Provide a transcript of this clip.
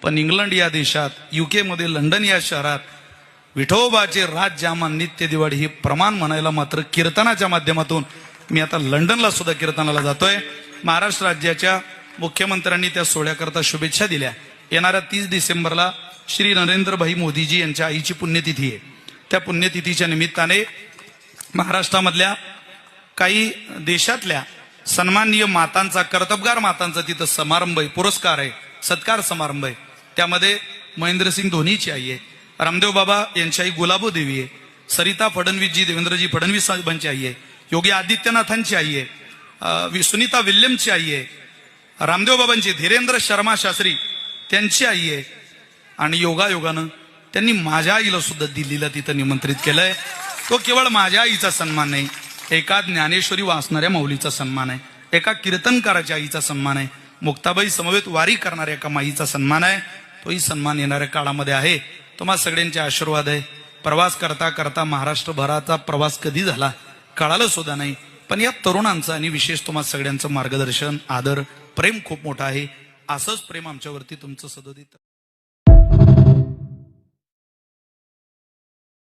पण इंग्लंड या देशात, UK मध्ये, लंडन या शहरात विठोबाचे राजजामान नित्य दिवाळी हे प्रमाण म्हणायला मात्र कीर्तनाच्या माध्यमातून मी आता लंडनला सुद्धा कीर्तनाला जातोय. महाराष्ट्र राज्याच्या मुख्यमंत्र्यांनी त्या सोहळ्याकरता शुभेच्छा दिल्या. येणाऱ्या 30 डिसेंबरला श्री नरेंद्रभाई मोदीजी यांच्या आईची पुण्यतिथी आहे. त्या पुण्यतिथीच्या निमित्ताने महाराष्ट्रामधल्या काही देशातल्या सन्माननीय मातांचा, कर्तबगार मातांचा तिथं समारंभ आहे, पुरस्कार आहे, सत्कार समारंभ आहे. त्यामध्ये महेंद्रसिंग धोनीची आई आहे, रामदेव बाबा यांची आई गुलाबो देवी आहे, सरिता फडणवीसजी, देवेंद्रजी फडणवीस साहेबांची आई आहे, योगी आदित्यनाथांची आई आहे, सुनीता विल्यमची आई आहे, रामदेव बाबांची, धीरेंद्र शर्मा शास्त्री त्यांची आई आहे. आणि योगायोगानं त्यांनी माझ्या आईला सुद्धा दिल्लीला तिथं निमंत्रित केलंय. तो केवळ माझ्या आईचा सन्मान नाही, एका ज्ञानेश्वरी वाचणाऱ्या माऊलीचा सन्मान आहे, एका कीर्तनकाराच्या आईचा सन्मान आहे, मुक्ताबाई समवेत वारी करणाऱ्या एका माईचा सन्मान आहे. तोही सन्मान येणाऱ्या काळामध्ये आहे. तुम्हा सगळ्यांचे आशीर्वाद आहे. प्रवास करता करता महाराष्ट्रभराचा प्रवास कधी झाला कळालं सुद्धा नाही. पण या तरुणांचं आणि विशेष तुम्हा सगळ्यांचं मार्गदर्शन, आदर, प्रेम खूप मोठं आहे. असंच प्रेम आमच्यावरती तुमचं सदोदित